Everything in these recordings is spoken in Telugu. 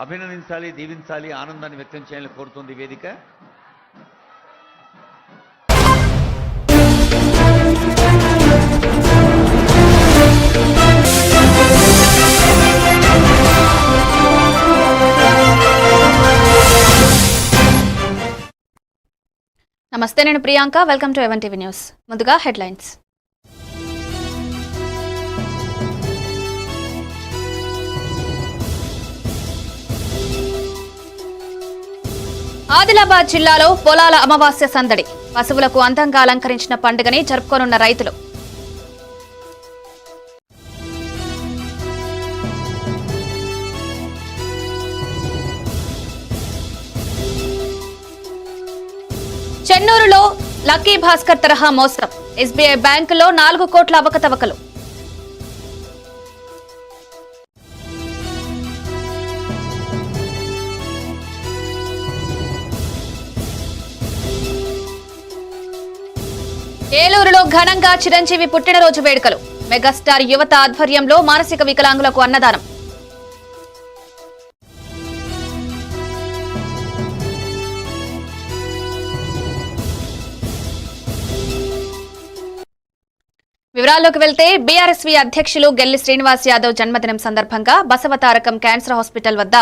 అభినందించాలి, దీవించాలి, ఆనందాన్ని వ్యక్తం చేయాలని కోరుతుంది వేదిక. నమస్తే, నేను Priyanka. Welcome to even TV news. ముందుగా హెడ్లైన్స్. ఆదిలాబాద్ జిల్లాలో పొలాల అమావాస్య సందడి. పశువులకు అందంగా అలంకరించిన పండుగని జరుపుకోనున్న రైతులు. చెన్నూరులో లక్కీ భాస్కర్ తరహా మోసం. ఎస్బీఐ బ్యాంకులో 4 కోట్ల అవకతవకలు. ఏలూరులో ఘనంగా చిరంజీవి పుట్టినరోజు వేడుకలు. మెగాస్టార్ యువత ఆధ్వర్యంలో మానసిక వికలాంగులకు అన్నదానం. వివరాల్లోకి వెళ్తే బీఆర్ఎస్వీ అధ్యక్షులు గెల్లి శ్రీనివాస్ యాదవ్ జన్మదినం సందర్భంగా బసవతారకం క్యాన్సర్ హాస్పిటల్ వద్ద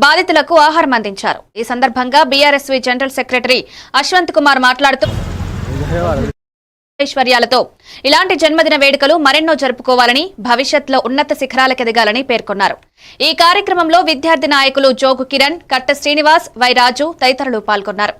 బాధితులకు ఆహారం అందించారు. ఈ సందర్భంగా BRSV general secretary Ashwant Kumar మాట్లాడుతూ ఐశ్వర్యాలతో ఇలాంటి జన్మదిన వేడుకలు మరెన్నో జరుపుకోవాలని, భవిష్యత్తులో ఉన్నత శిఖరాలకు ఎదగాలని పేర్కొన్నారు. ఈ కార్యక్రమంలో విద్యార్థి నాయకులు జోగు కిరణ్, కట్ట శ్రీనివాస్, వై రాజు తదితరులు పాల్గొన్నారు.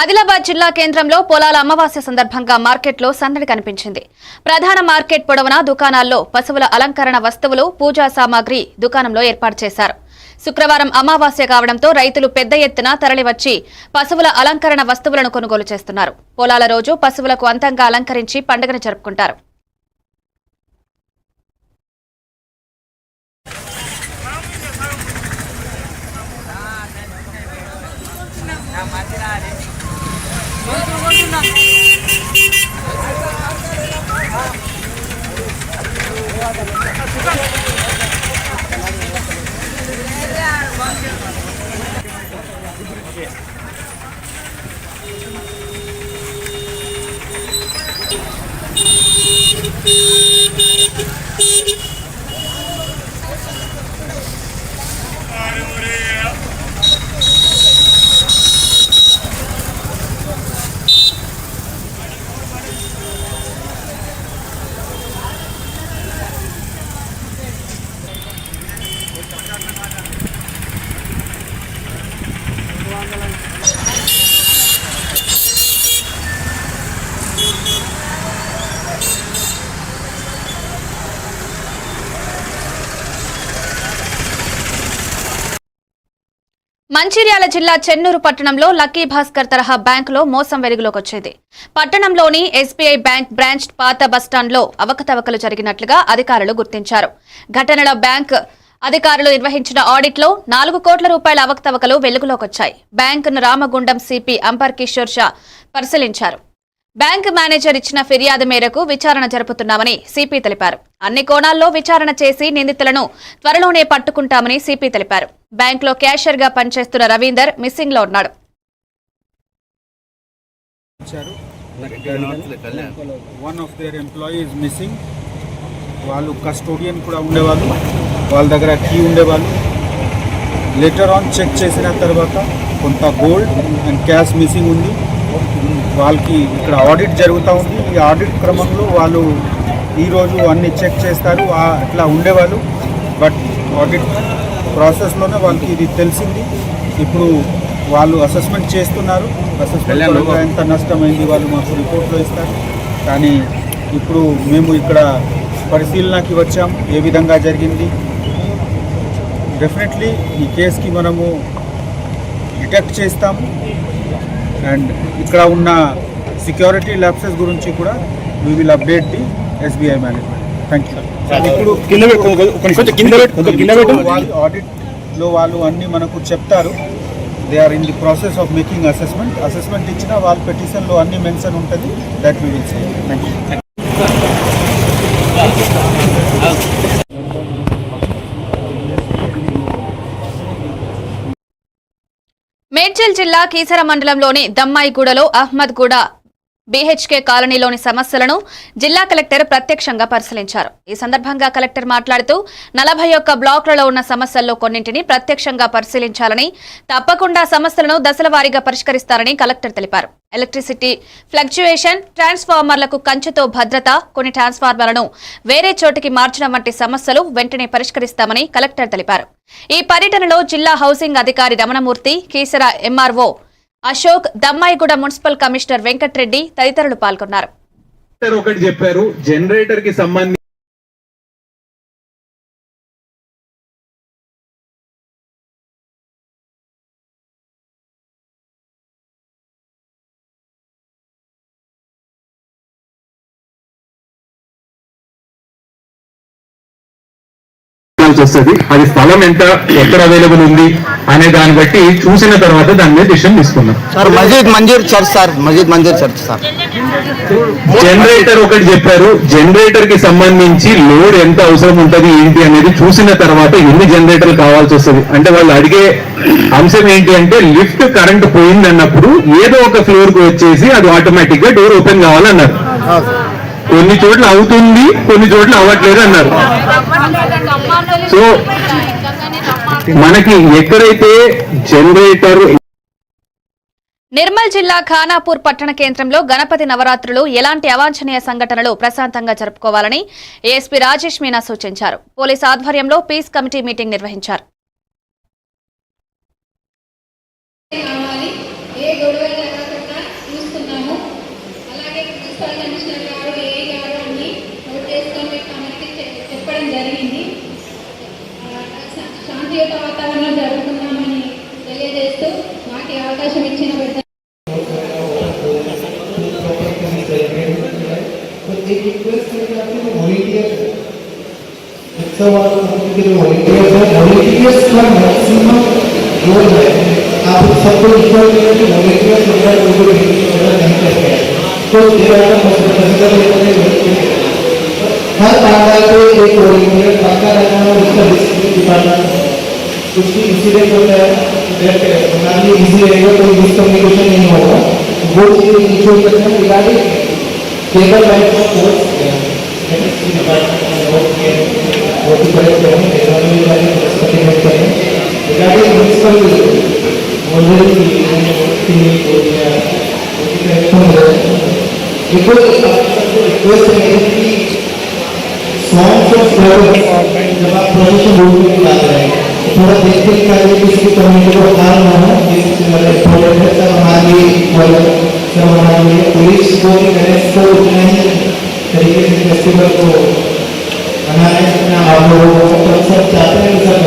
ఆదిలాబాద్ జిల్లా కేంద్రంలో పొలాల అమావాస్య సందర్భంగా మార్కెట్లో సందడి కనిపించింది. ప్రధాన మార్కెట్ పొడవునా దుకాణాల్లో పశువుల అలంకరణ వస్తువులు, పూజా సామాగ్రి దుకాణంలో ఏర్పాటు చేశారు. శుక్రవారం అమావాస్య కావడంతో రైతులు పెద్ద ఎత్తున తరలివచ్చి పశువుల అలంకరణ వస్తువులను కొనుగోలు చేస్తున్నారు. పొలాల రోజు పశువులకు అందంగా అలంకరించి పండుగను జరుపుకుంటారు. మంచిర్యాల జిల్లా చెన్నూరు పట్టణంలో లక్కీ భాస్కర్ తరహా బ్యాంకులో మోసం వెలుగులోకి వచ్చింది. పట్టణంలోని ఎస్బీఐ బ్యాంక్ బ్రాంచ్ పాత బస్టాండ్లో అవకతవకలు జరిగినట్లుగా అధికారులు గుర్తించారు. ఘటనలో బ్యాంక్ అధికారులు నిర్వహించిన ఆడిట్లో 4 కోట్ల రూపాయల అవకతవకలు వెలుగులోకొచ్చాయి. బ్యాంకును రామగుండం సిపి అంబర్ కిషోర్ షా పరిశీలించారు. బ్యాంకు మేనేజర్ ఇచ్చిన ఫిర్యాదు మేరకు విచారణ జరుపుతున్నామని సిపి తెలిపారు. అన్ని కోణాల్లో విచారణ చేసి నిందితులను త్వరలోనే పట్టుకుంటామని సిపి తెలిపారు. బ్యాంకులో క్యాషియర్ గా పనిచేస్తున్న రవీందర్ మిస్సింగ్ లో ఉన్నాడు. One of their employee is missing. వాళ్ళు కస్టోడియన్ కూడా ఉండేవాళ్ళు, వాళ్ళ దగ్గర కీ ఉండేవాళ్ళు. లేటర్ ఆన్ చెక్ చేసిన తర్వాత కొంత గోల్డ్ అండ్ క్యాష్ మిస్సింగ్ ఉంది. వాళ్ళకి ఇక్కడ ఆడిట్ జరుగుతూ ఉంది. ఈ ఆడిట్ క్రమంలో వాళ్ళు ఈరోజు అన్ని చెక్ చేస్తారు. అట్లా ఉండేవాళ్ళు, బట్ ఆడిట్ ప్రాసెస్లోనే వాళ్ళకి ఇది తెలిసింది. ఇప్పుడు వాళ్ళు అసెస్మెంట్ చేస్తున్నారు. అసెస్మెంట్ ఎంత నష్టమైంది వాళ్ళు మాకు రిపోర్ట్లో ఇస్తారు. కానీ ఇప్పుడు మేము ఇక్కడ పరిశీలనకి వచ్చాం, ఏ విధంగా జరిగింది. డెఫినెట్లీ ఈ కేసుకి మనము డిటెక్ట్ చేస్తాము. అండ్ ఇక్కడ ఉన్న సెక్యూరిటీ ల్యాప్సెస్ గురించి కూడా we will update the SBI management. Thank you. వాళ్ళు ఆడిట్లో వాళ్ళు అన్నీ మనకు చెప్తారు. They are in the process of making assessment ఇచ్చిన వాళ్ళ పెటిషన్లో అన్ని మెన్షన్ ఉంటుంది. That we will say. Thank you. Medchal జిల్లా కీసర మండలంలోని దమ్మాయిగూడలో అహ్మద్గూడ బీహెచ్కే కాలనీలోని సమస్యలను జిల్లా కలెక్టర్ ప్రత్యక్షంగా పరిశీలించారు. ఈ సందర్భంగా కలెక్టర్ మాట్లాడుతూ 41 బ్లాకులలో ఉన్న సమస్యల్లో కొన్నింటిని ప్రత్యక్షంగా పరిశీలించాలని, తప్పకుండా సమస్యలను దశలవారీగా పరిష్కరిస్తారని కలెక్టర్ తెలిపారు. ఎలక్ట్రిసిటీ ఫ్లక్చుయేషన్, ట్రాన్స్ఫార్మర్లకు కంచెతో భద్రత, కొన్ని ట్రాన్స్ఫార్మర్లను వేరే చోటికి మార్చడం వంటి సమస్యలు వెంటనే పరిష్కరిస్తామని కలెక్టర్ తెలిపారు. ఈ పర్యటనలో జిల్లా హౌసింగ్ అధికారి Ramanamurthy, Keesara MRO Ashok, Dammaiguda municipal commissioner Venkatreddy తదితరులు పాల్గొన్నారు. ఒకటి చెప్పారు, జనరేటర్ కి సంబంధించి వస్తుంది. అది స్థలం ఎంత, ఎక్కడ అవైలబుల్ ఉంది అనే దాన్ని బట్టి చూసిన తర్వాత దాని మీద డిసిషన్ తీసుకున్నాం. సార్ మస్జిద్ మంజూర్ చర్చ్ సార్, మస్జిద్ మంజూర్ చర్చ్ సార్. జనరేటర్ ఒకటి చెప్పారు, జనరేటర్ కి సంబంధించి లోడ్ ఎంత అవసరం ఉంటది ఏంటి అనేది చూసిన తర్వాత ఎన్ని జనరేటర్లు కావాల్సి వస్తుంది అంటే వాళ్ళు అడిగే అంశం ఏంటి అంటే లిఫ్ట్ కరెంట్ పోయింది అన్నప్పుడు ఏదో ఒక ఫ్లోర్ కు వచ్చేసి అది ఆటోమేటిక్ గా డోర్ ఓపెన్ కావాలన్నారు. కొన్ని చోట్ల అవుతుంది, కొన్ని చోట్ల అవ్వట్లేదు అన్నారు. సో మనకి ఎక్కడైతే జనరేటర్. నిర్మల్ జిల్లా ఖానాపూర్ పట్టణ కేంద్రంలో గణపతి నవరాత్రులు ఎలాంటి అవాంఛనీయ సంఘటనలు ప్రశాంతంగా జరుపుకోవాలని ఏఎస్పీ రాజేష్ మీనా సూచించారు. పోలీస్ ఆధ్వర్యంలో పీస్ కమిటీ మీటింగ్ నిర్వహించారు. శాంతియుత వాతావరణం జరుగుతున్నామని తెలియజేస్తూ మాకు అవకాశం ఇచ్చిన हर पार्ट को एक वॉलंटियर पक्का रखना और उसका डिपार्टमेंट कुछ भी इंसिडेंट होता है हमारे लिए इजी रहेगा, कोई मिसकम्युनिकेशन नहीं होगा. वो चीज़ें इंश्योर करना रिगार्डिंग केबल लाइट का कोर्स वो भी करेक्ट करें, टेक्नोलॉजी वाले एक्सपेरिमेंट करें रिगार्डिंग म्यूनिसिपल ऑलरेडी हो गया बिकॉज रिक्वेस्ट है कि सॉन्ग्स ऑफ फ्लावर्स जब आप प्रोसेशन रूट में गा रहे हैं थोड़ा देखते हैं कि किसी कम्युनिटी को हाल ना हो. इम्पोर्टेंट है सर हमारी पुलिस को भी गणेश को उतना ही तरीके से फेस्टिवल को मनाने जितना आप लोगों को सब चाहते हैं सब.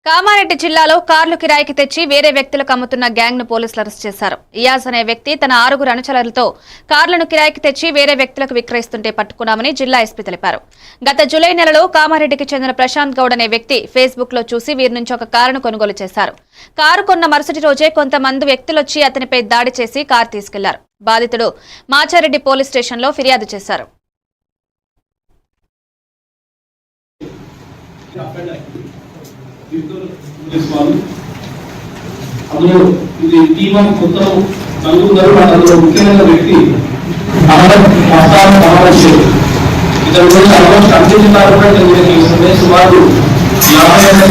కామారెడ్డి జిల్లాలో కార్లు కిరాయికి తెచ్చి వేరే వ్యక్తులకు అమ్ముతున్న గ్యాంగ్ ను పోలీసులు అరెస్ట్ చేశారు. ఇయాజ్ అనే వ్యక్తి తన 6 అనుచరులతో కార్లను కిరాయికి తెచ్చి వేరే వ్యక్తులకు విక్రయిస్తుంటే పట్టుకున్నామని జిల్లా ఎస్పీ తెలిపారు. గత జూలై నెలలో కామారెడ్డికి చెందిన ప్రశాంత్ గౌడ్ అనే వ్యక్తి ఫేస్బుక్ లో చూసి వీరి నుంచి ఒక కారును కొనుగోలు చేశారు. కారు కొన్న మరుసటి రోజే కొంతమంది వ్యక్తులొచ్చి అతనిపై దాడి చేసి కారు తీసుకెళ్లారు. బాధితుడు మాచారెడ్డి పోలీస్ స్టేషన్లో ఫిర్యాదు చేశారు. అందులో ఇది టీమ్ ఆఫ్ మొత్తం నలుగురు అందులో ముఖ్యమైన వ్యక్తి ఇతను ఆల్మోస్ట్ అన్ని జిల్లాలో సుమారు 8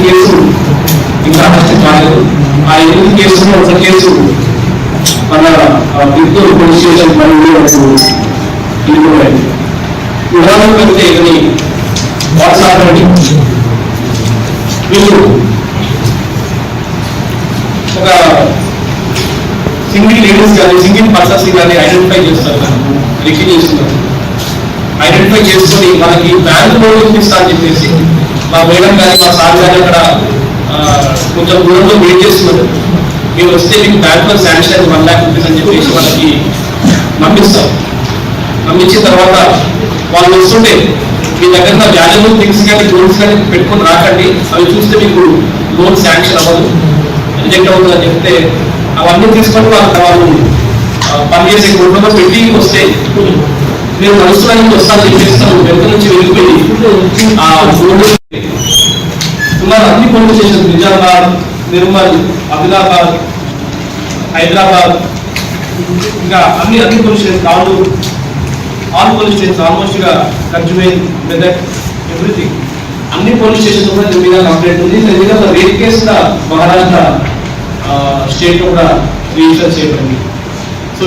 కేసులు ఇంకా అరెస్ట్ కాలేదు. ఆ 8 కేసులో ఒక కేసు మన బిద్దూరు పోలీస్ స్టేషన్ ఉదాహరణకు వెళ్తే ఇవన్నీ వాట్సాప్ వీళ్ళు ఒక సింగిల్ లేడీస్ కానీ సింగిల్ పర్సన్స్ కానీ ఐడెంటిఫై చేస్తారు, రికగ్నైజ్ చేస్తున్నారు. ఐడెంటిఫై చేసుకొని మనకి బ్యాంక్ లోన్ ఇస్తా అని చెప్పేసి మా మేడం కానీ మా సార్ కానీ అక్కడ కొంచెం దూరంలో వెయిట్ చేస్తున్నారు. మీరు వస్తే మీకు బ్యాంక్ లో శాంక్షన్ 1 lakh rupees అని చెప్పేసి వాళ్ళకి నమ్మిస్తాం. నమ్మించిన తర్వాత వాళ్ళు వస్తుంటే మీ దగ్గర వాల్యుబుల్ థింగ్స్ కానీ లోన్స్ కానీ పెట్టుకొని రాకండి, అవి చూస్తే మీకు లోన్ శాంక్షన్ అవ్వదు, రిజెక్ట్ అవుతుంది అని చెప్తే అవన్నీ తీసుకొని వాళ్ళు పనిచేసే కుటుంబంలో పెట్టి వస్తే మీరు నడుస్తున్నానికి వస్తానని చెప్పేస్తాం. వెనుక నుంచి వెళ్ళిపోయి ఆ సుమారు అన్ని పోలీస్ స్టేషన్ నిజామాబాద్, నిర్మల్, ఆదిలాబాద్, హైదరాబాద్ ఇంకా అన్ని police station Kavuru, all police station almost గా కర్జువేల్, మెదక్, ఎవ్రీథింగ్ అన్ని పోలీస్ స్టేషన్ కూడా దీని మీద కంప్లైంట్ ఉంది. దీని మీద రేప్ కేసు కూడా మహారాష్ట్ర స్టేట్ లో కూడా రిజిస్టర్ చేయబడింది. సో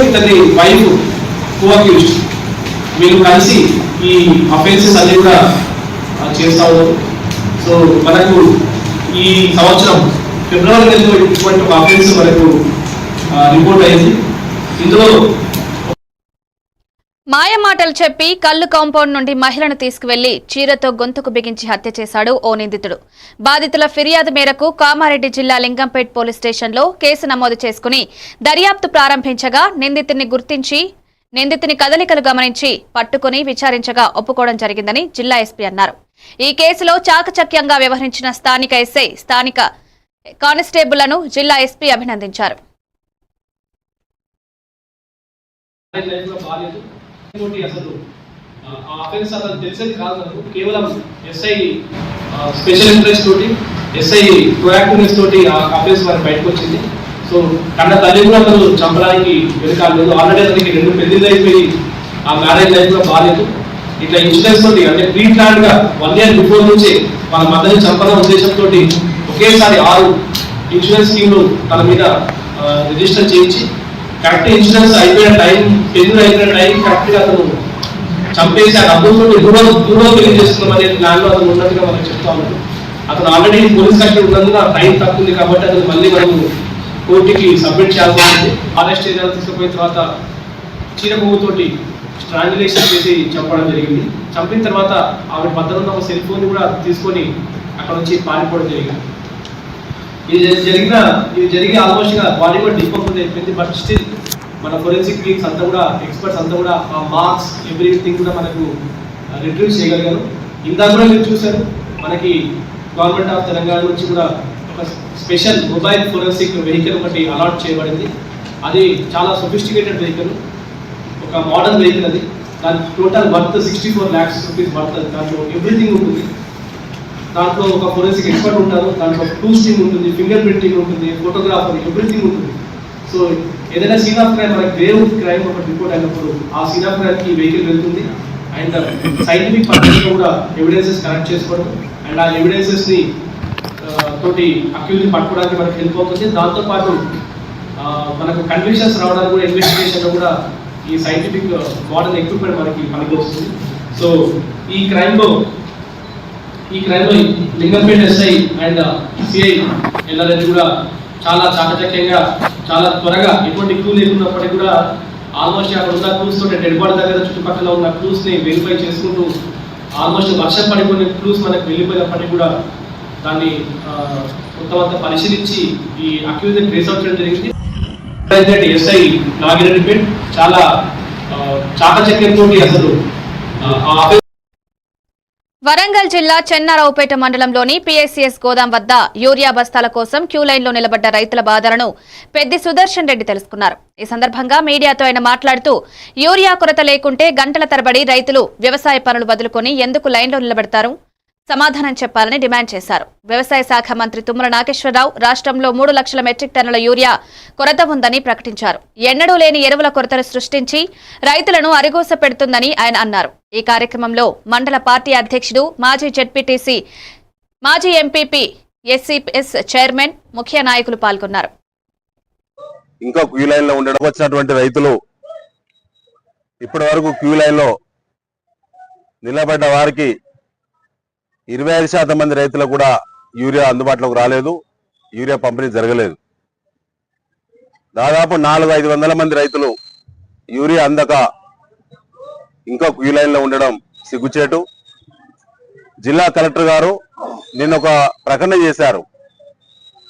ఇతని వైఫ్ కోఅక్యూజ్డ్ వీళ్ళు కలిసి ఈ అఫెన్సెస్ అన్ని కూడా చేస్తా ఉన్నారు. సో మనకు ఈ సంవత్సరం ఫిబ్రవరి నెలలో ఇటువంటి ఒక అఫెన్స్ మనకు రిపోర్ట్ అయింది. ఇందులో మాయమాటలు చెప్పి కల్లు కాంపౌండ్ నుండి మహిళను తీసుకువెళ్లి చీరతో గొంతుకు బిగించి హత్య చేశాడు ఓ నిందితుడు. బాధితుల ఫిర్యాదు మేరకు కామారెడ్డి జిల్లా లింగంపేట్ పోలీస్ స్టేషన్లో కేసు నమోదు చేసుకుని దర్యాప్తు ప్రారంభించగా నిందితుని కదలికలు గమనించి పట్టుకుని విచారించగా ఒప్పుకోవడం జరిగిందని జిల్లా ఎస్పీ అన్నారు. ఈ కేసులో చాకచక్యంగా వ్యవహరించిన స్థానిక ఎస్ఐ, స్థానిక కానిస్టేబుళ్లను జిల్లా ఎస్పీ అభినందించారు. అసలు ఆ అఫెన్స్ అసలు తెలిసేది కాదు నాకు. కేవలం ఎస్ఐ స్పెషల్ ఇంట్రెస్ట్ తోటి, ఎస్ఐ ప్రొయాక్టివ్నెస్ తోటి ఆ అఫెన్స్ మరి బయటకు వచ్చింది. సో కన్న తల్లి కూడా అతను చంపడానికి వెనుకాలేదు. ఆల్రెడీ అతనికి 2 పెళ్లిళ్ళు అయిపోయి ఆ మ్యారేజ్ లైఫ్ లో బాగాలేదు. ఇట్లా ఇన్సూరెన్స్ తోటి అంటే ప్రీ ప్లాన్ గా 1 year బిఫోర్ నుంచి వాళ్ళ మదర్ని చంపడం ఉద్దేశంతో ఒకేసారి 6 ఇన్సూరెన్స్ స్కీమ్లు తన మీద రిజిస్టర్ చేయించి కరెక్ట్ ఇన్సూరెన్స్ అయిపోయిన టైం, పెళ్లి అయిపోయిన టైం కరెక్ట్ గా అతను చంపేసి ఆ డబ్బులతో దూరం పెళ్లి చేస్తున్నాం అనే ప్లాన్ లో అతను ఉన్నట్టుగా మనకు చెప్తా ఉన్నాడు. అతను ఆల్రెడీ పోలీస్ కస్టడీ ఉన్నందున టైం తక్కువ ఉంది కాబట్టి అతను మళ్ళీ మనము కోర్టుకి సబ్మిట్ చేయాల్సి ఉంటుంది. అరెస్ట్ ఏరియాలో తీసుకుపోయిన తర్వాత చీరపువ్వుతోటి స్ట్రాంగులేషన్ చేసి చంపడం జరిగింది. చంపిన తర్వాత ఆవిడ భద్రత ఉన్న ఒక సెల్ ఫోన్ కూడా తీసుకొని అక్కడ నుంచి పారిపోవడం జరిగింది. ఇది జరిగి ఆల్మోస్ట్ గా బాడీ కూడా డికంపోజ్ అయిపోయింది. బట్ స్టిల్ మన ఫోరెన్సిక్ టీమ్స్ అంతా కూడా, ఎక్స్పర్ట్స్ అంతా కూడా ఆ మార్క్స్ ఎవ్రీథింగ్ కూడా మనకు రిట్రీవ్ చేయగలిగారు. ఇందాక కూడా మీరు చూశారు, మనకి గవర్నమెంట్ ఆఫ్ తెలంగాణ నుంచి కూడా ఒక స్పెషల్ మొబైల్ ఫోరెన్సిక్ వెహికల్ ఒకటి అలాట్ చేయబడింది. అది చాలా సొఫిస్టికేటెడ్ వెహికల్, ఒక మోడర్న్ వెహికల్. అది దాని total worth 64 lakhs rupees worth. దాంట్లో ఎవ్రీథింగ్ ఉంటుంది. దాంట్లో ఒక ఫోరెన్సిక్ ఎక్స్పర్ట్ ఉంటారు, దాంట్లో క్లూస్ టీమ్ ఉంటుంది, ఫింగర్ ప్రింటింగ్ ఉంటుంది, ఫోటోగ్రాఫర్, ఎవ్రీథింగ్ ఉంటుంది. సో ఏదైనా సీన్ ఆఫ్ క్రైమ్, మనకి గ్రేవ్ క్రైమ్ ఒక రిపోర్ట్ అయినప్పుడు ఆ సీన్ ఆఫ్ క్రైమ్ కి వెహికల్ వెళ్తుంది. అండ్ సైంటిఫిక్ పద్ధతిలో కూడా ఎవిడెన్సెస్ కలెక్ట్ చేసుకోవడం అండ్ ఆ ఎవిడెన్సెస్ ని తోటి అక్యూజ్ పట్టుకోవడానికి మనకు హెల్ప్ అవుతుంది. దాంతోపాటు మనకు కన్విక్షన్స్ రావడానికి కూడా ఇన్వెస్టిగేషన్ లో కూడా ఈ సైంటిఫిక్ మోడర్న్ ఎక్విప్మెంట్ మనకి పనికి వస్తుంది. సో ఈ క్రైమ్ లో Lingampet SI and CI LRS కూడా చాలా చాకచక్యంగా, చాలా త్వరగా, ఎటువంటి క్లూ లేకున్నప్పటికీ కూడా ఆల్మోస్ట్ అక్కడ ఉన్న క్లూస్ తోటి డెడ్ బాడీ దగ్గర చుట్టుపక్కల ఉన్న క్లూస్ ని వెరిఫై చేసుకుంటూ ఆల్మోస్ట్ వర్షం పడిపోయిన క్లూస్ మనకు వెళ్ళిపోయినప్పటికీ కూడా దాన్ని మొత్తం అంతా పరిశీలించి ఈ అక్యూజ్ ట్రేస్ అవుట్ చేయడం జరిగింది. ఎస్ఐ నాగిరెడ్డిపేట్ చాలా చాకచక్యంతో అసలు వరంగల్ జిల్లా చెన్నారావుపేట మండలంలోని పీఎస్సీఎస్ గోదాం వద్ద యూరియా బస్తాల కోసం క్యూ లైన్లో నిలబడ్డ రైతుల బాధలను పెద్ది సుదర్శన్ రెడ్డి తెలుసుకున్నారు. ఈ సందర్భంగా మీడియాతో ఆయన మాట్లాడుతూ యూరియా కొరత లేకుంటే గంటల తరబడి రైతులు వ్యవసాయ పనులు వదులుకొని ఎందుకు లైన్లో నిలబెడతారు? సమాధానం చెప్పాలని డిమాండ్ చేశారు. వ్యవసాయ శాఖ మంత్రి తుమ్మల నాగేశ్వరరావు రాష్ట్రంలో 3 లక్షల మెట్రిక్ టన్నుల యూరియా కొరత ఉందని ప్రకటించారు. ఎన్నడూ లేని ఎరువుల కొరతను సృష్టించి రైతులను అరిగోస పెడుతుందని ఆయన అన్నారు. ఈ కార్యక్రమంలో మండల పార్టీ అధ్యక్షుడు, మాజీ జెడ్పీటీసీ, మాజీ ఎంపీపీ, ఎస్సీఎస్ చైర్మన్, ముఖ్య నాయకులు పాల్గొన్నారు. ఇంకా క్యూ లైన్ లో ఉండడం వచ్చినటువంటి రైతులు ఇప్పటి వరకు క్యూ లైన్ లో నిలబడ్డ వారికి 25% మంది రైతులకు కూడా యూరియా అందుబాటులోకి రాలేదు, యూరియా పంపిణీ జరగలేదు. దాదాపు 400-500 మంది రైతులు యూరియా అందక ఇంకా క్యూ లైన్ లో ఉండడం సిగ్గుచేటు. జిల్లా కలెక్టర్ గారు నిన్న ఒక ప్రకటన చేశారు,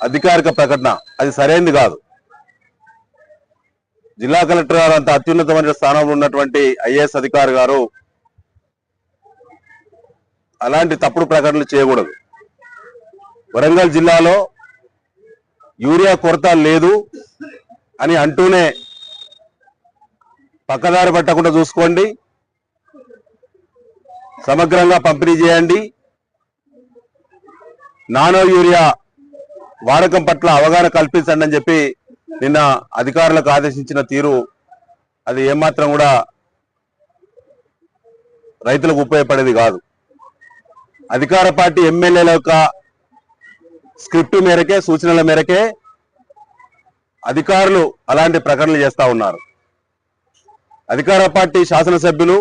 అధికారిక ప్రకటన, అది సరైనది కాదు. జిల్లా కలెక్టర్ గారు అంత అత్యున్నతమైన స్థానంలో ఉన్నటువంటి ఐఏఎస్ అధికారి గారు అలాంటి తప్పుడు ప్రకటనలు చేయకూడదు. వరంగల్ జిల్లాలో యూరియా కొరత లేదు అని అంటూనే పక్కదారి పట్టకుండా చూసుకోండి, సమగ్రంగా పంపిణీ చేయండి, నానో యూరియా వాడకం పట్ల అవగాహన కల్పించండి అని చెప్పి నిన్న అధికారులకు ఆదేశించిన తీరు అది ఏమాత్రం కూడా రైతులకు ఉపయోగపడేది కాదు. అధికార పార్టీ ఎమ్మెల్యేల యొక్క స్క్రిప్ట్ మేరకే, సూచనల మేరకే అధికారులు అలాంటి ప్రకటనలు చేస్తా ఉన్నారు. అధికార పార్టీ శాసనసభ్యులు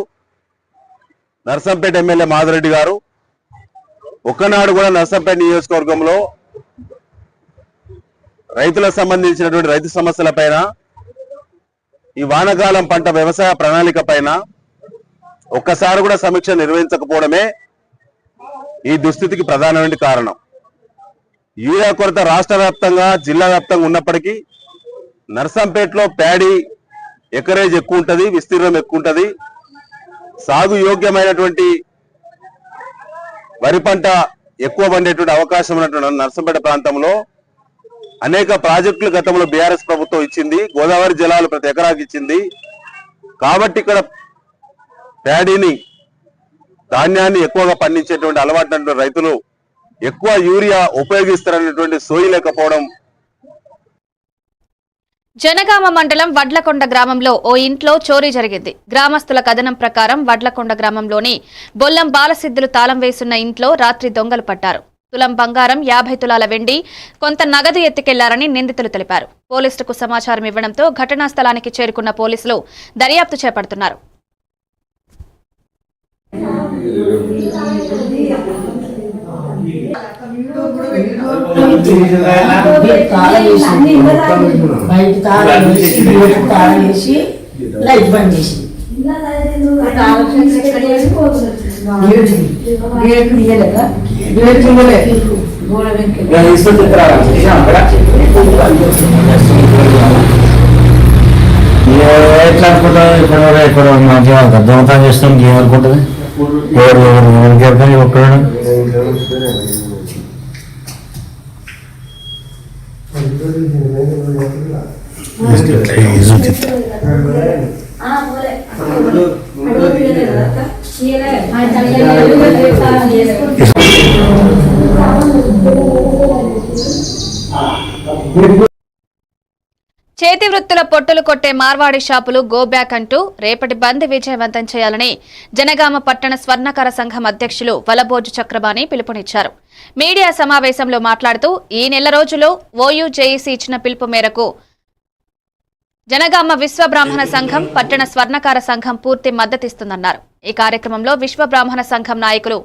నర్సంపేట ఎమ్మెల్యే మాధురెడ్డి గారు ఒక్కనాడు కూడా నర్సంపేట నియోజకవర్గంలో రైతులకు సంబంధించినటువంటి రైతు సమస్యల పైన, ఈ వానాకాలం పంట వ్యవసాయ ప్రణాళిక పైన ఒక్కసారి కూడా సమీక్ష నిర్వహించకపోవడమే ఈ దుస్థితికి ప్రధానమైన కారణం. యూరియా కొరత రాష్ట్ర వ్యాప్తంగా, జిల్లా వ్యాప్తంగా ఉన్నప్పటికీ నర్సంపేటలో ప్యాడీ ఎకరేజ్ ఎక్కువ ఉంటుంది, విస్తీర్ణం ఎక్కువ ఉంటుంది, సాగు యోగ్యమైనటువంటి వరి పంట ఎక్కువ పండేటువంటి అవకాశం ఉన్నటువంటి నర్సంపేట ప్రాంతంలో అనేక ప్రాజెక్టులు గతంలో బీఆర్ఎస్ ప్రభుత్వం ఇచ్చింది, గోదావరి జలాలు ప్రతి ఎకరాకి ఇచ్చింది. కాబట్టి ఇక్కడ ప్యాడీని, ధాన్యాన్ని ఎక్కువగా పండించేటువంటి అలవాటు రైతులు ఎక్కువ యూరియా ఉపయోగిస్తారనేటువంటి సోయి లేకపోవడం. జనగామ మండలం వడ్లకొండ గ్రామంలో ఓ ఇంట్లో చోరీ జరిగింది. గ్రామస్తుల కథనం ప్రకారం వడ్లకొండ గ్రామంలోని బొల్లం బాలసిద్ధులు తాళం వేసున్న ఇంట్లో రాత్రి దొంగలు పట్టారు. తులం బంగారం, 50 తులాల వెండి, కొంత నగదు ఎత్తుకెళ్లారని నిందితులు తెలిపారు. పోలీసులకు సమాచారం ఇవ్వడంతో ఘటనా స్థలానికి చేరుకున్న పోలీసులు దర్యాప్తు చేపడుతున్నారు. ఎట్లా అనుకుంటారు? ఇక్కడ మంచిగా దొంగతనం చేస్తాం, ఏమనుకుంటుంది? ఎవరు ఒక్కడ చేతి వృత్తుల పొట్టులు కొట్టే మార్వాడి షాపులు గో బ్యాక్ అంటూ రేపటి బంద్ విజయవంతం చేయాలని జనగామ పట్టణ స్వర్ణకార సంఘం అధ్యక్షులు వలబోజు చక్రబాణి పిలుపునిచ్చారు. మీడియా సమావేశంలో మాట్లాడుతూ ఈ నెల రోజుల్లో ఓయూజేఈసీ ఇచ్చిన పిలుపు మేరకు జనగామ విశ్వబ్రాహ్మణ సంఘం, పట్టణ స్వర్ణకార సంఘం పూర్తి మద్దతిస్తుందన్నారు. ఈ కార్యక్రమంలో విశ్వబ్రాహ్మణ సంఘం నాయకులు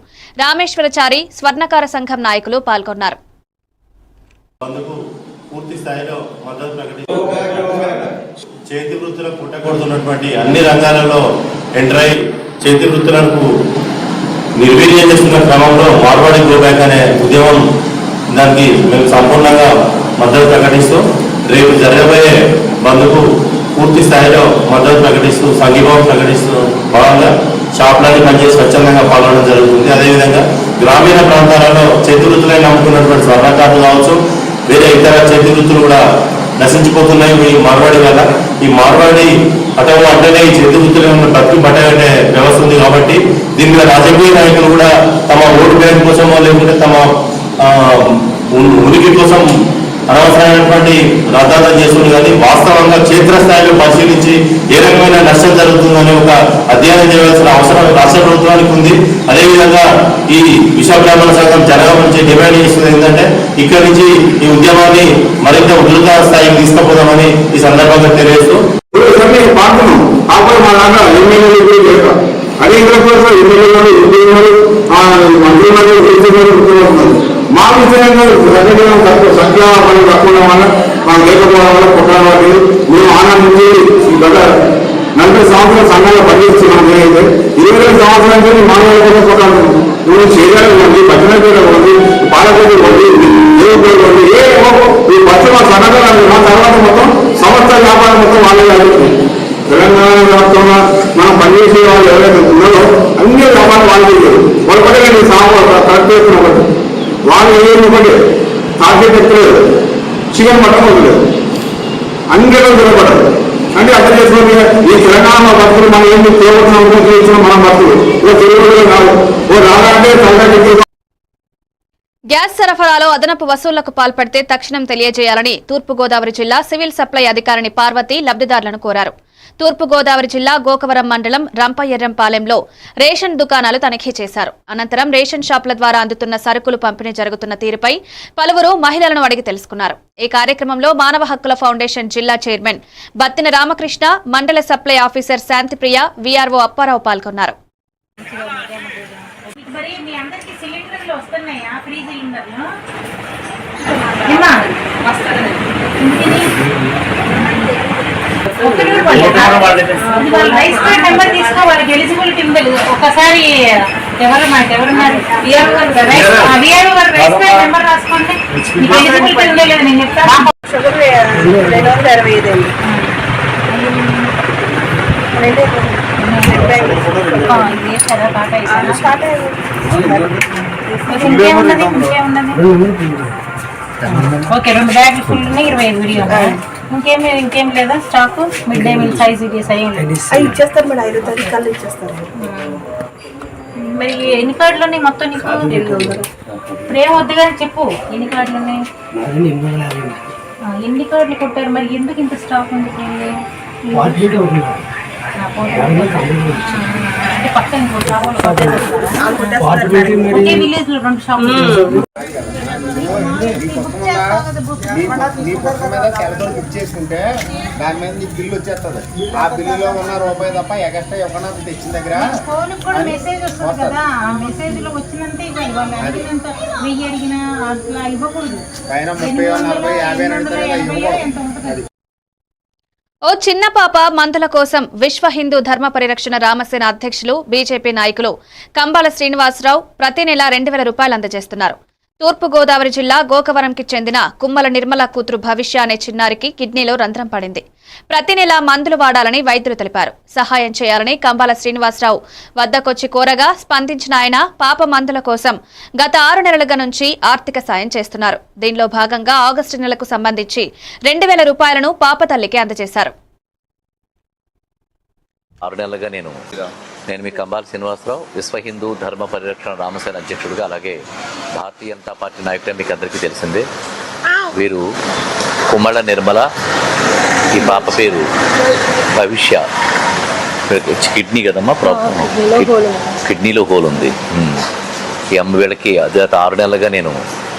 రామేశ్వరచారి, స్వర్ణకార సంఘం నాయకులు పాల్గొన్నారు. చేతి వృత్తులకు పుట్టకూడుతున్నటువంటి అన్ని రంగాలలో ఎంటర్ అయి చేతి వృత్తులకు నిర్వీర్యం చేస్తున్న క్రమంలో మార్వాడి గో బ్యాక్ అనే ఉద్యమం, దానికి మేము సంపూర్ణంగా మద్దతు ప్రకటిస్తూ రేపు జరగబోయే బంద్కు పూర్తి స్థాయిలో మద్దతు ప్రకటిస్తూ, సంఘీభావం ప్రకటిస్తూ భాగంగా షాపులన్నీ పనిచేసి స్వచ్ఛందంగా పాల్గొనడం జరుగుతుంది. అదేవిధంగా గ్రామీణ ప్రాంతాలలో చేతి వృత్తులై నమ్ముకున్నటువంటి స్వర్ణకారులు కావచ్చు, వేరే ఇతర చేతి వృత్తులు కూడా నశించిపోతున్నాయి ఈ మార్వాడి వల్ల. ఈ మార్వాడి అటవ అట్లనే ఈ చేతి వృత్తులు బతికి పట్టగట్టే వ్యవస్థ ఉంది కాబట్టి దీని మీద రాజకీయ నాయకులు కూడా తమ ఓటు బ్యాంక్ కోసమో లేకుంటే తమ ఉనికి కోసం అనవసరమైనటువంటి రద్దాలు చేస్తుంది. కానీ వాస్తవంగా క్షేత్రస్థాయిలో పరిశీలించి ఏ రకమైన నష్టం జరుగుతుందని ఒక అధ్యయనం చేయవలసిన అవసరం రాష్ట్ర ప్రభుత్వానికి ఉంది. అదేవిధంగా ఈ విశ్వబ్రాహ్మణ సంఘం జరగమని డిమాండ్ చేస్తుంది ఏంటంటే ఇక్కడి నుంచి ఈ ఉద్యమాన్ని మరింత ఉన్నత స్థాయికి తీసుకుపోదామని ఈ సందర్భంగా తెలియజేస్తూ మా విషయంలో సంఖ్యా మనం తక్కువ వల్ల మనం లేకపోవడం వల్ల కొట్టడం వాటి మేము ఆనందించి గత 40 సంవత్సరాల సంఘాలు పనిచేస్తున్నాం. అయితే 22 సంవత్సరాల నుంచి మానవుల కోసం కొట్టాను. నువ్వు చేయాలి ఉంది, పచ్చనపేట ఉంది, పాలపేట ఉంది, ఏ ఈ పశ్చిమ సంఘాలు మా తర్వాత మొత్తం సంస్థ వ్యాపారం మొత్తం వాళ్ళే జరుగుతుంది. తెలంగాణ రాష్ట్రంలో మనం పనిచేసే వాళ్ళు ఎవరైతే ఉన్నారో అన్ని వ్యాపారం వాళ్ళు చేశారు. వాళ్ళు పడే కరెక్ట్ చేస్తున్న ఒకటి వాళ్ళు ఏమి ఒకటి టార్గెట్ ఎక్కలేదు, చికెన్ మటన్ వదిలేదు, అన్ని నిలబడదు. అంటే అర్థం చేసుకోండి, ఈ తెలంగాణ భక్తులు మనం ఏంటి చేసిన మన భక్తులు తెలుగులో కాదు. ఓ రాదంటే తలకాయ గ్యాస్ సరఫరాలో అదనపు వసూళ్లకు పాల్పడితే తక్షణం తెలియజేయాలని తూర్పుగోదావరి జిల్లా సివిల్ సప్లై అధికారిని పార్వతి లబ్ధిదారులను కోరారు. తూర్పుగోదావరి జిల్లా గోకవరం మండలం రంపయ్యర్రంపాలెంలో రేషన్ దుకాణాలు తనిఖీ చేశారు. అనంతరం రేషన్ షాపుల ద్వారా అందుతున్న సరుకులు పంపిణీ జరుగుతున్న తీరుపై పలువురు మహిళలను అడిగి తెలుసుకున్నారు. ఈ కార్యక్రమంలో మానవ హక్కుల ఫౌండేషన్ జిల్లా చైర్మన్ బత్తిన రామకృష్ణ, మండల supply officer Shantipriya, VRO Apparao పాల్గొన్నారు. ఒకసారి ఎవరున్నారు రాసుకోండి. నేను చెప్తాను. 225 ఇంకేమున్నది ఓకే 2 బ్యాగులు ఫుల్ 25 వీడియో ఇంకేం లేదా stock mid day meal size ఇది ఇచ్చేస్తారు మేడం. 5 తారీఖు కల్లా ఇచ్చేస్తారు. మరి ఎన్ని కార్డులు ఉన్నాయి మొత్తం నీకు? ఇప్పుడు ఏం వద్దు కానీ చెప్పు, ఎన్ని కార్డులు ఉన్నాయి? ఎన్ని కార్డులు కొట్టారు? మరి ఎందుకు ఇంత స్టాక్ ఉంది? అంటే పక్కన ఒకే విలేజ్ లో 2 షాపులు. నీ పక్క మీద సెలవులు బుక్ చేసుకుంటే దాని మీద నీకు బిల్లు వచ్చేస్తుంది. ఆ బిల్లులో ఉన్న రూపాయి తప్ప ఎక్స్ట్రా ఇవ్వకుండా తెచ్చిన దగ్గర మెసేజ్ వస్తుంది కదా, ఆ మెసేజ్ లో వచ్చినంత ఇవ్వకూడదు. పైన 30, 40, 50 అడుగుతారు. ఓ చిన్న పాప మందుల కోసం విశ్వ హిందూ ధర్మ పరిరక్షణ రామసేన అధ్యక్షులు బీజేపీ నాయకులు కంబాల శ్రీనివాసరావు ప్రతి నెల 2000 రూపాయలు అందజేస్తున్నారు. తూర్పుగోదావరి జిల్లా గోకవరంకి చెందిన కుమ్మల నిర్మల కూతురు భవిష్య అనే చిన్నారికి కిడ్నీలో రంధ్రం పడింది. ప్రతి నెల మందులు వాడాలని వైద్యులు తెలిపారు. సహాయం చేయాలని కంబాల శ్రీనివాసరావు వద్దకొచ్చి కోరగా స్పందించిన ఆయన పాప మందుల కోసం గత 6 నెలలుగా నుంచి ఆర్థిక సాయం చేస్తున్నారు. దీనిలో భాగంగా ఆగస్టు నెలకు సంబంధించి 2000 రూపాయలను పాప తల్లికి అందజేశారు. 6 నెలలుగా నేను మీ కంబాల శ్రీనివాసరావు విశ్వ హిందూ ధర్మ పరిరక్షణ రామసేన అధ్యక్షుడిగా, అలాగే భారతీయ జనతా పార్టీ నాయకుడే మీకు అందరికీ తెలిసిందే. వీరు కుమ్మళ్ళ నిర్మల, ఈ పాప పేరు భవిష్య. కిడ్నీ కదమ్మా ప్రాబ్లం, కిడ్నీలో హోల్ ఉంది. ఈ అమ్మ వీళ్ళకి అది 6 నెలలుగా నేను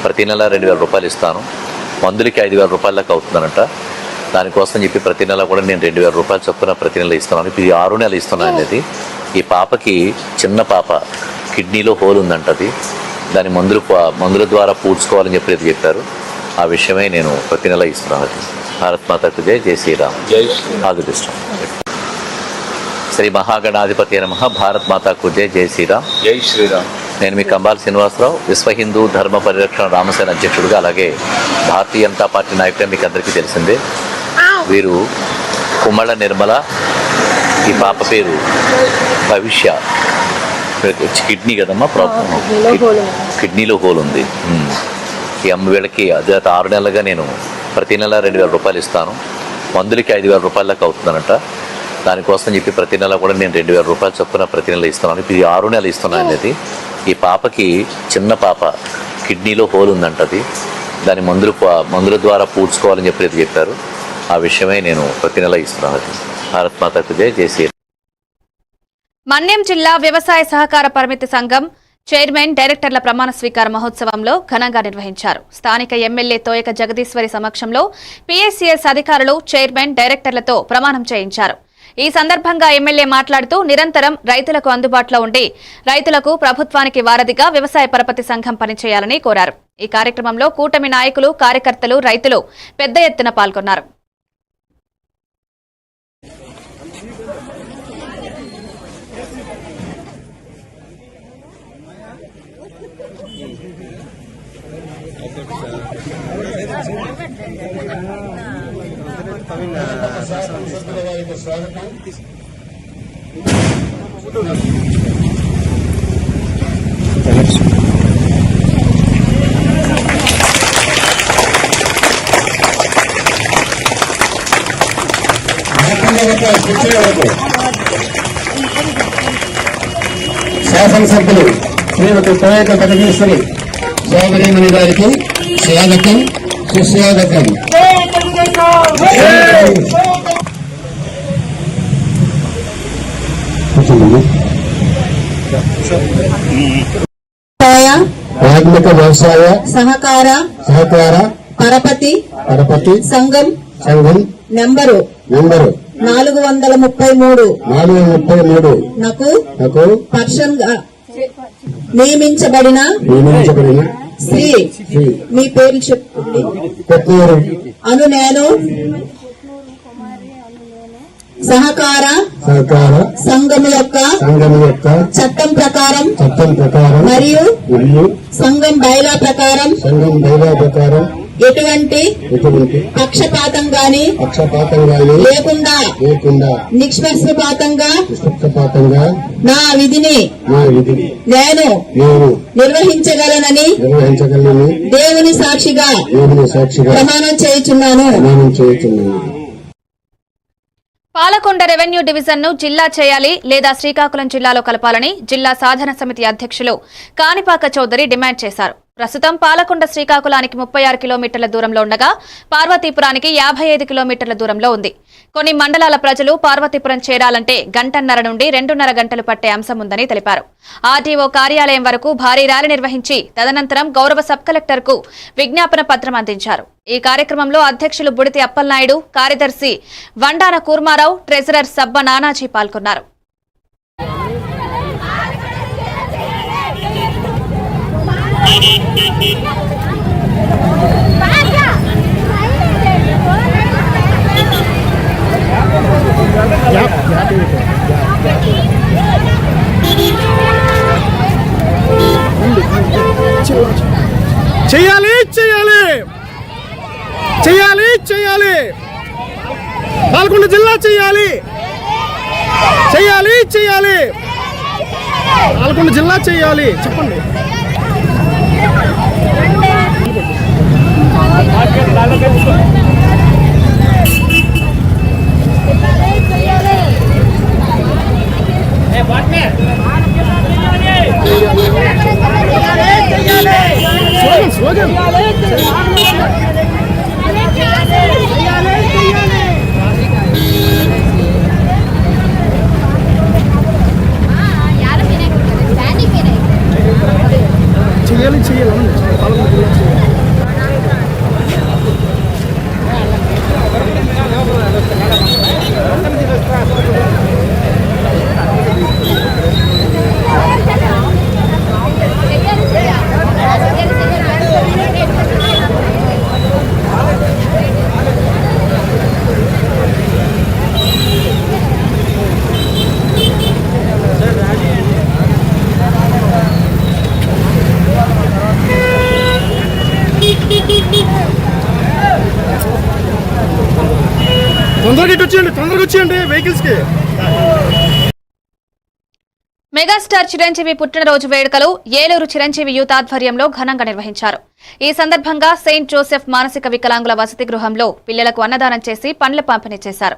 ప్రతి నెల 2000 రూపాయలు ఇస్తాను. మందులకి 5000 రూపాయల దాకా అవుతుందనంట. దానికోసం చెప్పి ప్రతి నెల కూడా నేను 2000 రూపాయలు చొప్పున ప్రతి నెల ఇస్తున్నాను. ఇప్పుడు 6 నెలలు ఇస్తున్నాను అనేది. ఈ పాపకి చిన్న పాప కిడ్నీలో హోల్ ఉందంటది. దాని మందుల ద్వారా పూడ్చుకోవాలని చెప్పారు. ఆ విషయమై నేను ప్రతి నెల ఇస్తున్నాను. భారత్ మాతాకు జై, జై Shri Ram. All the best. Shri Mahaganadhipati నమః. భారత్ మాతాకు జై, జై శ్రీరామ్. జై శ్రీరామ్. నేను మీ కంబాల శ్రీనివాసరావు విశ్వ హిందూ ధర్మ పరిరక్షణ రామసేన అధ్యక్షుడిగా, అలాగే భారతీయ జనతా పార్టీ నాయకుడే మీకు అందరికీ తెలిసిందే. వీరు కుమ్మళ్ళ నిర్మల, ఈ పాప పేరు భవిష్య. కిడ్నీ కదమ్మా ప్రాబ్లం, కిడ్నీలో హోల్ ఉంది. ఈ అమ్మ వీళ్ళకి అది 6 నెలలుగా నేను ప్రతి నెల 2000 రూపాయలు ఇస్తాను. మందులకి 5,000 రూపాయల దాకా అవుతుందనట. దానికోసం చెప్పి ప్రతి నెల కూడా నేను 2,000 రూపాయలు చొప్పున ప్రతి నెల ఇస్తున్నాను. ఇది 6 నెలలు ఇస్తున్నాను అనేది. ఈ పాపకి చిన్న పాప కిడ్నీలో హోల్ ఉందంట. అది దాని మందుల ద్వారా పూడ్చుకోవాలని చెప్పారు. ఆ విషయమై నేను ప్రతి నెల ఇస్తున్నాను. అది భారత్ మాతాకు జై. జేసీ. మన్యం జిల్లా వ్యవసాయ సహకార పరిమితి సంఘం చైర్మన్ డైరెక్టర్ల ప్రమాణ స్వీకార మహోత్సవంలో ఘనంగా నిర్వహించారు. స్థానిక ఎమ్మెల్యే తోయక జగదీశ్వరి సమక్షంలో PSCS అధికారులు చైర్మన్ డైరెక్టర్లతో ప్రమాణం చేయించారు. ఈ సందర్భంగా ఎమ్మెల్యే మాట్లాడుతూ నిరంతరం రైతులకు అందుబాటులో ఉండి రైతులకు ప్రభుత్వానికి వారధిగా వ్యవసాయ పరపతి సంఘం పనిచేయాలని కోరారు. ఈ కార్యక్రమంలో కూటమి నాయకులు, కార్యకర్తలు, రైతులు పెద్ద ఎత్తున పాల్గొన్నారు. శాసనసభ్యులు శ్రీమతి తోయక జగదీశ్వరి సోదరీమణి గారికి స్వాగతం, సుస్వాగతం. ప్రాథమిక వ్యవసాయ సహకార పరపతి సంఘం నెంబరు 433 నాకు పర్సన్ నియమించబడిన శ్రీ మీ పేరు చెప్పండి అను నేను సహకార సంఘం యొక్క చట్టం ప్రకారం మరియు సంఘం బైలా ప్రకారం ఎటువంటి పక్షపాతం గాని లేకుండా నిష్పక్షపాతంగా నా విధిని నేను నిర్వహించగలనని దేవుని సాక్షిగా ప్రమాణం చేయుచున్నాను. పాలకొండ రెవెన్యూ డివిజన్ ను జిల్లా చేయాలి లేదా శ్రీకాకుళం జిల్లాలో కలపాలని జిల్లా సాధన సమితి అధ్యక్షులు కానిపాక చౌదరి డిమాండ్ చేశారు. ప్రస్తుతం పాలకొండ శ్రీకాకుళానికి 36 కిలోమీటర్ల దూరంలో ఉండగా పార్వతీపురానికి 55 కిలోమీటర్ల దూరంలో ఉంది. కొన్ని మండలాల ప్రజలు పార్వతీపురం చేరాలంటే గంటన్నర నుండి 2.5 గంటలు పట్టే అంశం ఉందని తెలిపారు. ఆర్టీఓ కార్యాలయం వరకు భారీ ర్యాలీ నిర్వహించి తదనంతరం గౌరవ సబ్ కలెక్టర్ కు విజ్ఞాపన పత్రం అందించారు. ఈ కార్యక్రమంలో అధ్యక్షులు బుడితి అప్పలనాయుడు, కార్యదర్శి వండాన కూర్మారావు, ట్రెజరర్ సబ్బ నానాజీ పాల్గొన్నారు. చేయాలి పాలకొండ జిల్లా చేయాలి పాలకొండ జిల్లా చేయాలి. చెప్పండి. స్లోగన్ తొందరగా వచ్చేయండి వెహికల్స్ కి. మెగాస్టార్ చిరంజీవి పుట్టినరోజు వేడుకలు ఏలూరు చిరంజీవి యూత్ ఆధ్వర్యంలో ఘనంగా నిర్వహించారు. ఈ సందర్భంగా సెయింట్ జోసెఫ్ మానసిక వికలాంగుల వసతి గృహంలో పిల్లలకు అన్నదానం చేసి పండ్ల పంపిణీ చేశారు.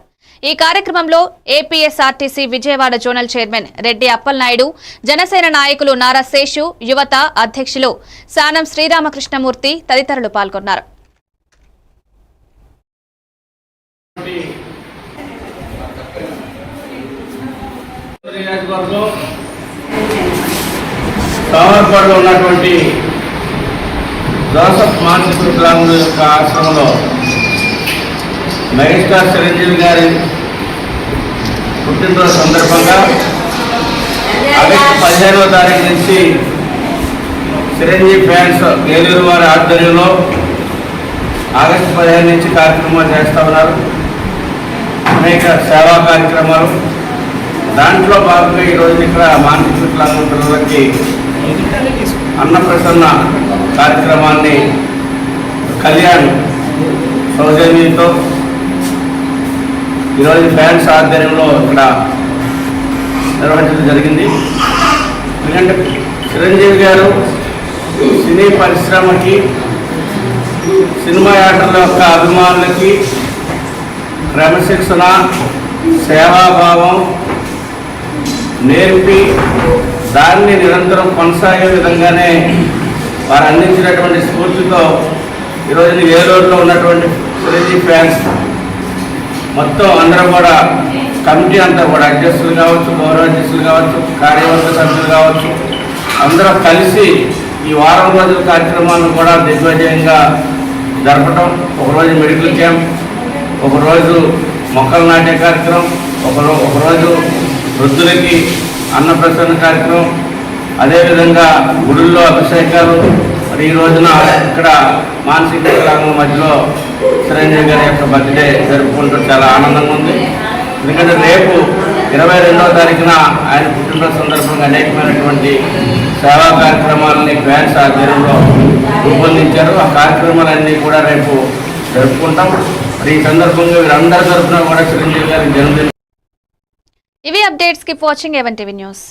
ఈ కార్యక్రమంలో APSRTC Vijayawada zonal chairman Reddy Appalanaidu, Janasena నాయకులు నారా శేషు, యువత అధ్యక్షులు సానం శ్రీరామకృష్ణమూర్తి తదితరులు పాల్గొన్నారు. సోమర్పాడులో ఉన్నటువంటి జోసెఫ్ మానసిక వికలాంగుల యొక్క ఆశ్రమంలో మెగాస్టార్ చిరంజీవి గారి పుట్టినరోజు సందర్భంగా ఆగస్టు 15వ తారీఖు నుంచి చిరంజీవి ఫ్యాన్స్ ఏలూరు వారి ఆధ్వర్యంలో ఆగస్టు 15 నుంచి కార్యక్రమాలు చేస్తూ ఉన్నారు. అనేక సేవా కార్యక్రమాలు, దాంట్లో భాగంగా ఈరోజు ఇక్కడ మానసిక వికలాంగుల పిల్లలకి అన్నప్రసన్న కార్యక్రమాన్ని కళ్యాణ్ సౌజన్యంతో ఈరోజు ఫ్యాన్స్ ఆధ్వర్యంలో ఇక్కడ నిర్వహించడం జరిగింది. ఎందుకంటే చిరంజీవి గారు సినీ పరిశ్రమకి, సినిమా యాక్టర్ల యొక్క అభిమానులకి క్రమశిక్షణ, సేవాభావం నేర్పి దాన్ని నిరంతరం కొనసాగే విధంగానే వారు అందించినటువంటి స్ఫూర్తితో ఈరోజు ఏలూరులో ఉన్నటువంటి చిరంజీవి ఫ్యాన్స్ మొత్తం అందరూ కూడా, కమిటీ అంతా కూడా, అధ్యక్షులు కావచ్చు, గౌరవ అధ్యక్షులు కావచ్చు, కార్యవర్గ సభ్యులు కావచ్చు, అందరూ కలిసి ఈ వారం రోజుల కార్యక్రమాలను కూడా దిగ్విజయంగా జరపడం. ఒకరోజు మెడికల్ క్యాంప్, ఒకరోజు మొక్కలు నాటే కార్యక్రమం, ఒకరోజు వృద్ధులకి అన్నప్రసన్న కార్యక్రమం, అదేవిధంగా గుడుల్లో అభిషేకాలు. మరి ఈ రోజున ఇక్కడ మానసిక వికలాంగుల మధ్యలో చిరంజీవి గారి యొక్క బర్త్డే జరుపుకుంటూ చాలా ఆనందంగా ఉంది. ఎందుకంటే రేపు 22వ తారీఖున ఆయన పుట్టినరోజు సందర్భంగా అనేకమైనటువంటి సేవా కార్యక్రమాలని ఫ్యాన్స్ ఆధ్వర్యంలో రూపొందించారు. ఆ కార్యక్రమాలన్నీ కూడా రేపు జరుపుకుంటాం. మరి ఈ సందర్భంగా వీరందరి తరఫున కూడా చిరంజీవి గారి జన్మదిన. ఇవి updates. Keep watching A1 TV news.